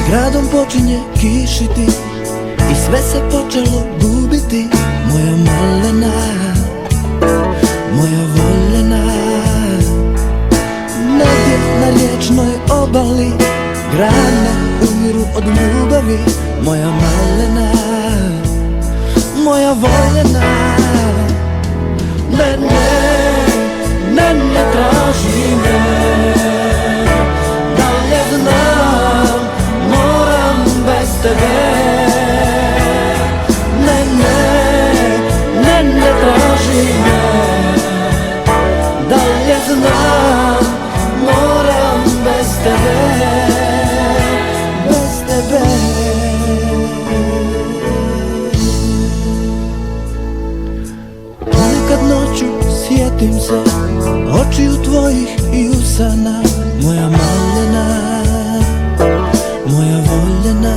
gradom počinje kišiti i sve se počelo gubiti. Moja malena, moja voljena, negdje na riječnoj obali grane umiru od ljubavi. Moja malena, moja voljena, ne, traži me. Dalje znam, moram bez tebe. Ne traži me. Dalje znam, moram bez tebe. Bez tebe. Ponekad noću sjetim se očiju tvojih i usana. Moja malena, moja voljena,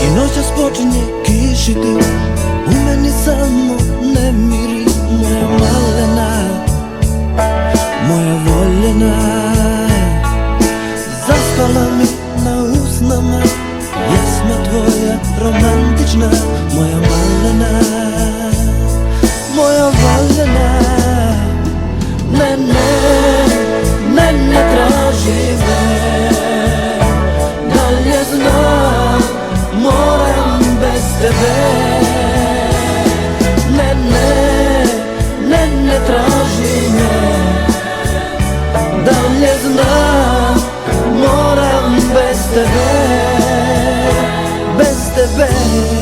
i noćas počinje kišiti, u meni samo nemiri. Moja malena, moja voljena, zaspala mi na usnama pjesma tvoja romantična. Moja malena, moja voljena, ne traži me. Dalje znam, moram bez tebe. Ne traži me. Dalje znam, moram bez tebe. Bez tebe.